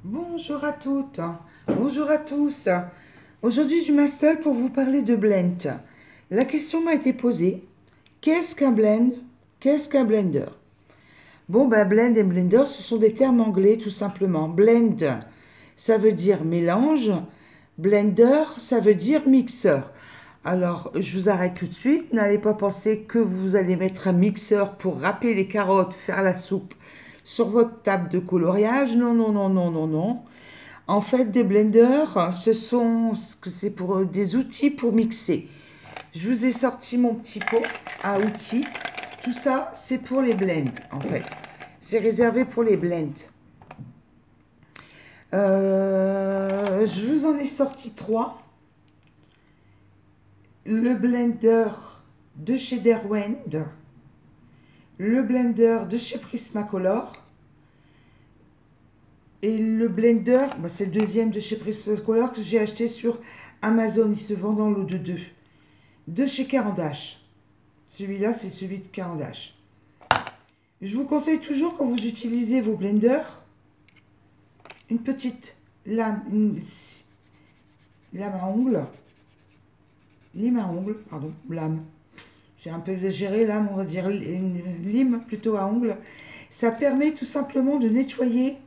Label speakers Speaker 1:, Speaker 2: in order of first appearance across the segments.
Speaker 1: Bonjour à toutes, bonjour à tous. Aujourd'hui, je m'installe pour vous parler de blend. La question m'a été posée, qu'est-ce qu'un blend? Qu'est-ce qu'un blender? Bon, ben, blend et blender, ce sont des termes anglais tout simplement. Blend, ça veut dire mélange. Blender, ça veut dire mixeur. Alors, je vous arrête tout de suite. N'allez pas penser que vous allez mettre un mixeur pour râper les carottes, faire la soupe sur votre table de coloriage. Non, non, non, non, non, non. En fait, des blenders, c'est pour des outils pour mixer. Je vous ai sorti mon petit pot à outils. Tout ça, c'est pour les blends, en fait. C'est réservé pour les blends. Je vous en ai sorti 3. Le blender de chez Derwent, le blender de chez Prismacolor et le blender, c'est le deuxième de chez Prismacolor que j'ai acheté sur Amazon. Il se vend dans l'eau de 2. De chez Caran d'Ache. Celui-là, c'est celui de Caran d'Ache. Je vous conseille toujours, quand vous utilisez vos blenders, une petite lame, lame à ongles. Lime à ongles, pardon, lame. J'ai un peu exagéré, lame, on va dire une lime plutôt à ongles. Ça permet tout simplement de nettoyer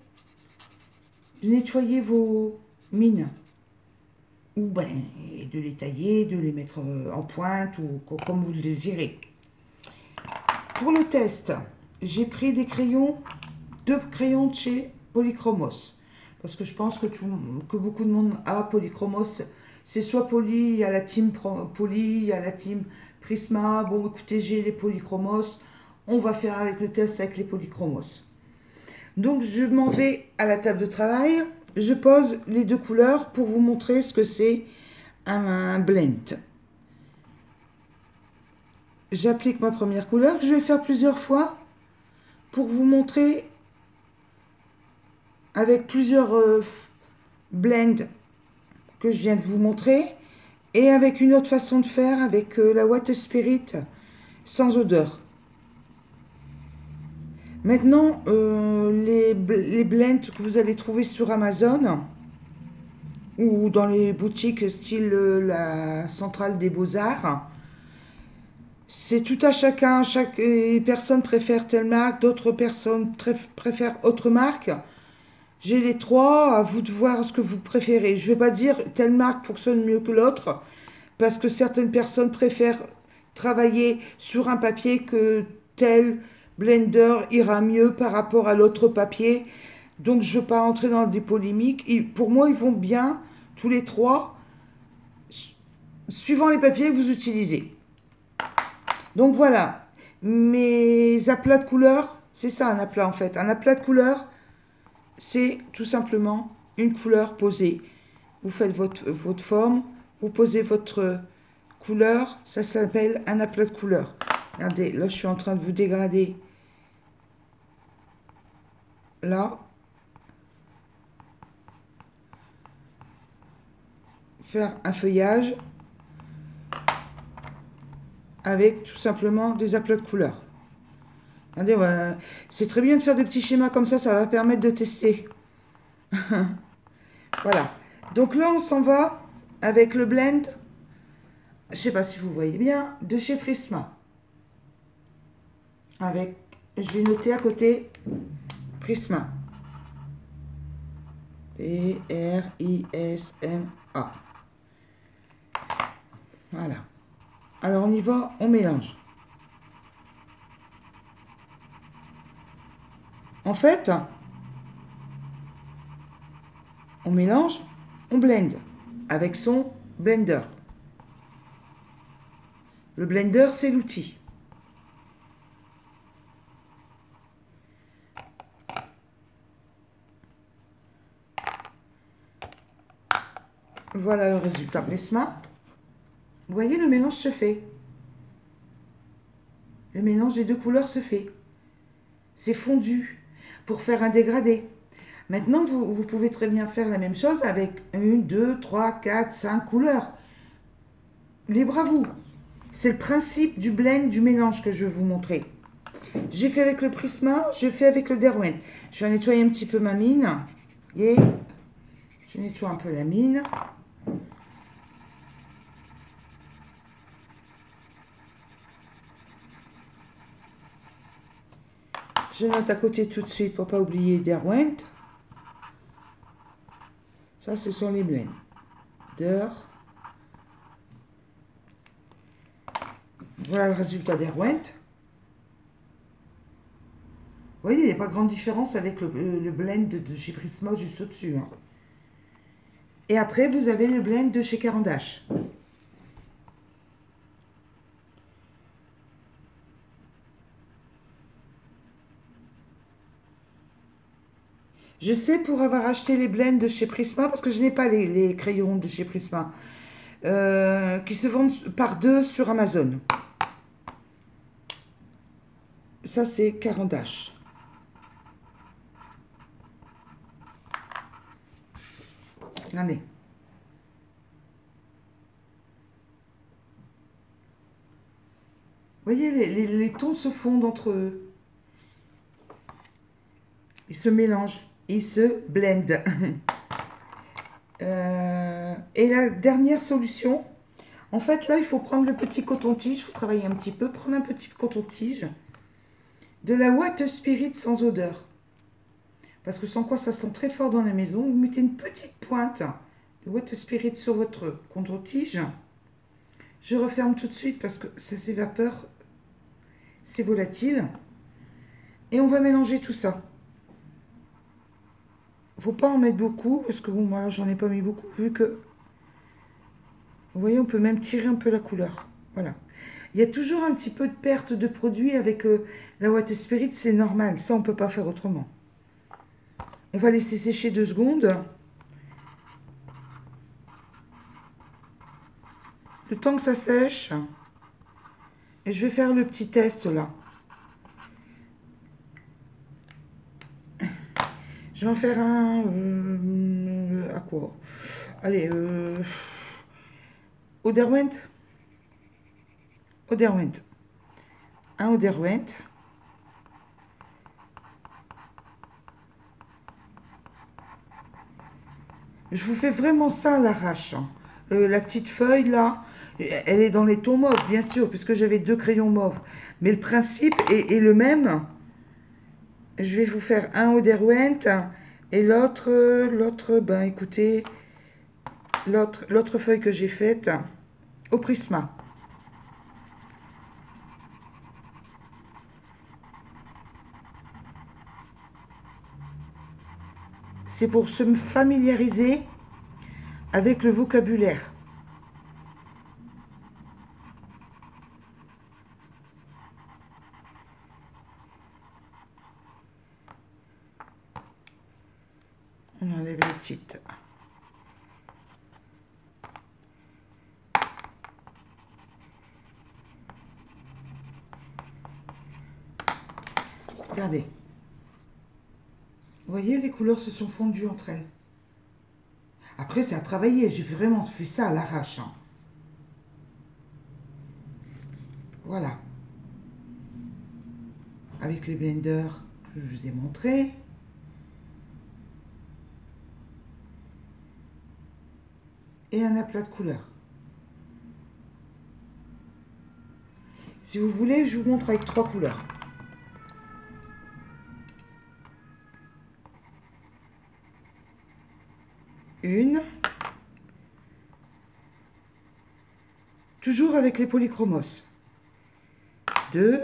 Speaker 1: vos mines. Ou ben, de les tailler, de les mettre en pointe, ou comme vous le désirez. Pour le test, j'ai pris des crayons, 2 crayons de chez Polychromos. Parce que je pense que beaucoup de monde a Polychromos. C'est soit Poly, il y a la team Poly, il y a la team Prisma. Bon, écoutez, j'ai les Polychromos. On va faire avec le test avec les Polychromos. Donc, je m'en vais à la table de travail. Je pose les 2 couleurs pour vous montrer ce que c'est un blend. J'applique ma première couleur, que je vais faire plusieurs fois pour vous montrer avec plusieurs blends que je viens de vous montrer, et avec une autre façon de faire avec la Water Spirit sans odeur. Maintenant, les blends que vous allez trouver sur Amazon ou dans les boutiques style la Centrale des Beaux-Arts, c'est tout à chacun. Chaque personne préfère telle marque, d'autres personnes préfèrent autre marque. J'ai les 3, à vous de voir ce que vous préférez. Je ne vais pas dire telle marque fonctionne mieux que l'autre, parce que certaines personnes préfèrent travailler sur un papier que tel blender ira mieux par rapport à l'autre papier. Donc je ne veux pas entrer dans des polémiques. Pour moi, ils vont bien, tous les 3, suivant les papiers que vous utilisez. Donc voilà, mes aplats de couleurs, c'est ça un aplat en fait. Un aplat de couleurs, c'est tout simplement une couleur posée. Vous faites votre forme, vous posez votre couleur, ça s'appelle un aplat de couleur. Regardez, là je suis en train de vous dégrader. Là. Faire un feuillage avec tout simplement des aplats de couleurs. Regardez, ouais, c'est très bien de faire des petits schémas comme ça va permettre de tester. Voilà. Donc là, on s'en va avec le blend, je ne sais pas si vous voyez bien, de chez Prisma. Avec, je vais noter à côté, Prisma. P-R-I-S-M-A. Voilà. Alors on y va, on mélange. En fait, on mélange, on blende avec son blender. Le blender, c'est l'outil. Voilà le résultat Prisma. Vous voyez, le mélange se fait. Le mélange des 2 couleurs se fait. C'est fondu pour faire un dégradé. Maintenant, vous pouvez très bien faire la même chose avec 1, 2, 3, 4, 5 couleurs. Libre à vous. C'est le principe du blend, du mélange que je vais vous montrer. J'ai fait avec le Prisma, je fais avec le Derwent. Je vais nettoyer un petit peu ma mine. Et je nettoie un peu la mine. Je note à côté tout de suite pour ne pas oublier Derwent. Ça, ce sont les blenders. Voilà le résultat Derwent. Vous voyez, il n'y a pas grande différence avec le blend de chez Prisma juste au-dessus. Hein. Et après, vous avez le blend de chez Caran d'Ache. Je sais pour avoir acheté les blends de chez Prisma, parce que je n'ai pas les crayons de chez Prisma, qui se vendent par deux sur Amazon. Ça, c'est Caran d'Ache. Regardez. Vous voyez, les tons se fondent entre eux. Ils se mélangent. Ils se blendent. Et la dernière solution, en fait, là, il faut prendre le petit coton-tige. Il faut travailler un petit peu. Prendre un petit coton-tige. De la Water Spirit sans odeur. Parce que sans quoi ça sent très fort dans la maison. Vous mettez une petite pointe de Water Spirit sur votre coton-tige. Je referme tout de suite parce que ça s'évapore. C'est volatile. Et on va mélanger tout ça. Faut pas en mettre beaucoup parce que bon, moi j'en ai pas mis beaucoup vu que vous voyez, on peut même tirer un peu la couleur. Voilà. Il y a toujours un petit peu de perte de produit avec la Water Spirit, c'est normal. Ça, on peut pas faire autrement. On va laisser sécher 2 secondes. Le temps que ça sèche. Et je vais faire le petit test là. Je vais en faire un... à quoi? Allez, au Derwent. Au Derwent. Un au Derwent. Je vous fais vraiment ça à l'arrache. Hein. La petite feuille là, elle est dans les tons mauves, bien sûr, puisque j'avais 2 crayons mauves. Mais le principe est le même. Je vais vous faire un au Derwent et l'autre, ben écoutez, l'autre feuille que j'ai faite au Prisma. C'est pour se familiariser avec le vocabulaire. On enlève les petites. Regardez. Vous voyez, les couleurs se sont fondues entre elles. Après, c'est à travailler. J'ai vraiment fait ça à l'arrache. Hein. Voilà. Avec les blenders que je vous ai montrés. Et un aplat de couleurs. Si vous voulez, je vous montre avec 3 couleurs. Une. Toujours avec les polychromos. 2.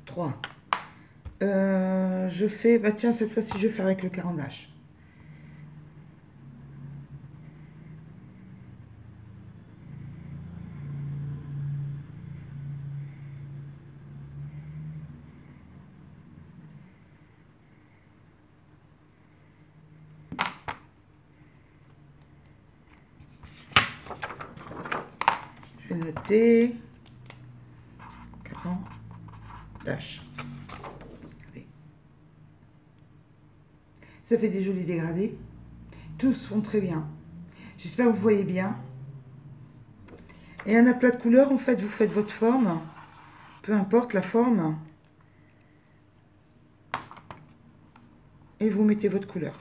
Speaker 1: 3. Je fais... Bah tiens, cette fois-ci, je vais faire avec le Caran d'Ache. Je vais noter Caran d'Ache. Ça fait des jolis dégradés. Tous font très bien. J'espère que vous voyez bien. Et un aplat de couleurs, en fait, vous faites votre forme. Peu importe la forme. et vous mettez votre couleur.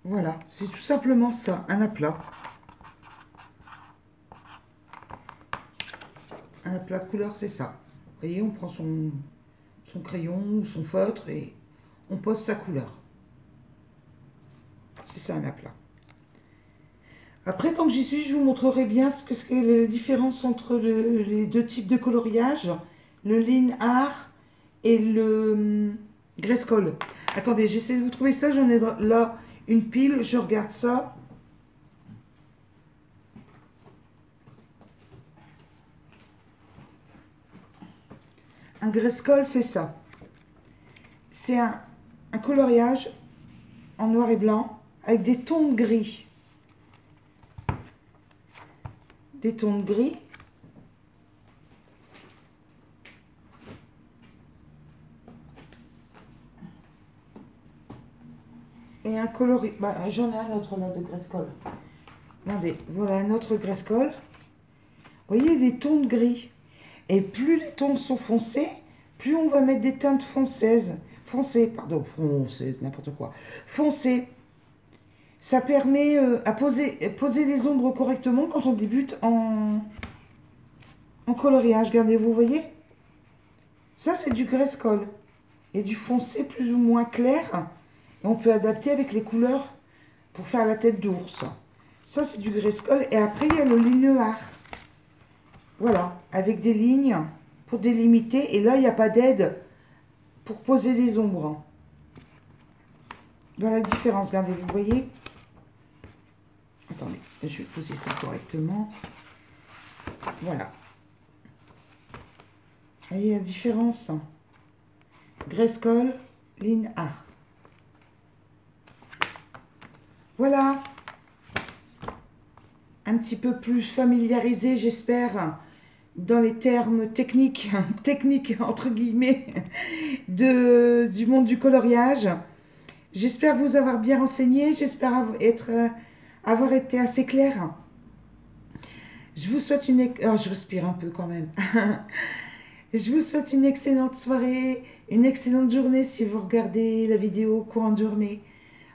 Speaker 1: Voilà, c'est tout simplement ça, un aplat. Un aplat de couleur, c'est ça. Vous voyez, on prend son crayon ou son feutre et on pose sa couleur. C'est ça un aplat. Après, tant que j'y suis, je vous montrerai bien ce que c'est la différence entre les deux types de coloriage, le Line Art et le Grayskull. Attendez, j'essaie de vous trouver ça, j'en ai là une pile, je regarde ça. Un Grayskull, c'est ça. C'est un coloriage en noir et blanc avec des tons de gris. Des tons de gris. Et un coloris. Bah, j'en ai un autre là de Grayskull. Regardez, voilà un autre Grayskull. Vous voyez des tons de gris. Et plus les tons sont foncés, plus on va mettre des teintes foncées, n'importe quoi. Foncées. Ça permet à poser les ombres correctement quand on débute en coloriage. Regardez, vous voyez? Ça, c'est du Grayskull. Et du foncé plus ou moins clair. Et on peut adapter avec les couleurs pour faire la tête d'ours. Ça, c'est du Grayskull. Et après, il y a le Line Art. Voilà, avec des lignes pour délimiter. Et là, il n'y a pas d'aide pour poser les ombres. Voilà la différence. Regardez, vous voyez? Attendez, je vais poser ça correctement. Voilà. Vous voyez la différence? Grayskull, Line Art. Voilà. Un petit peu plus familiarisé, j'espère, dans les termes techniques entre guillemets, du monde du coloriage. J'espère vous avoir bien renseigné, j'espère avoir été assez clair. Je vous souhaite oh, je respire un peu quand même. Je vous souhaite une excellente soirée, une excellente journée si vous regardez la vidéo courant de journée.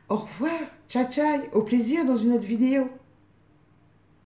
Speaker 1: Au revoir, ciao ciao, au plaisir dans une autre vidéo.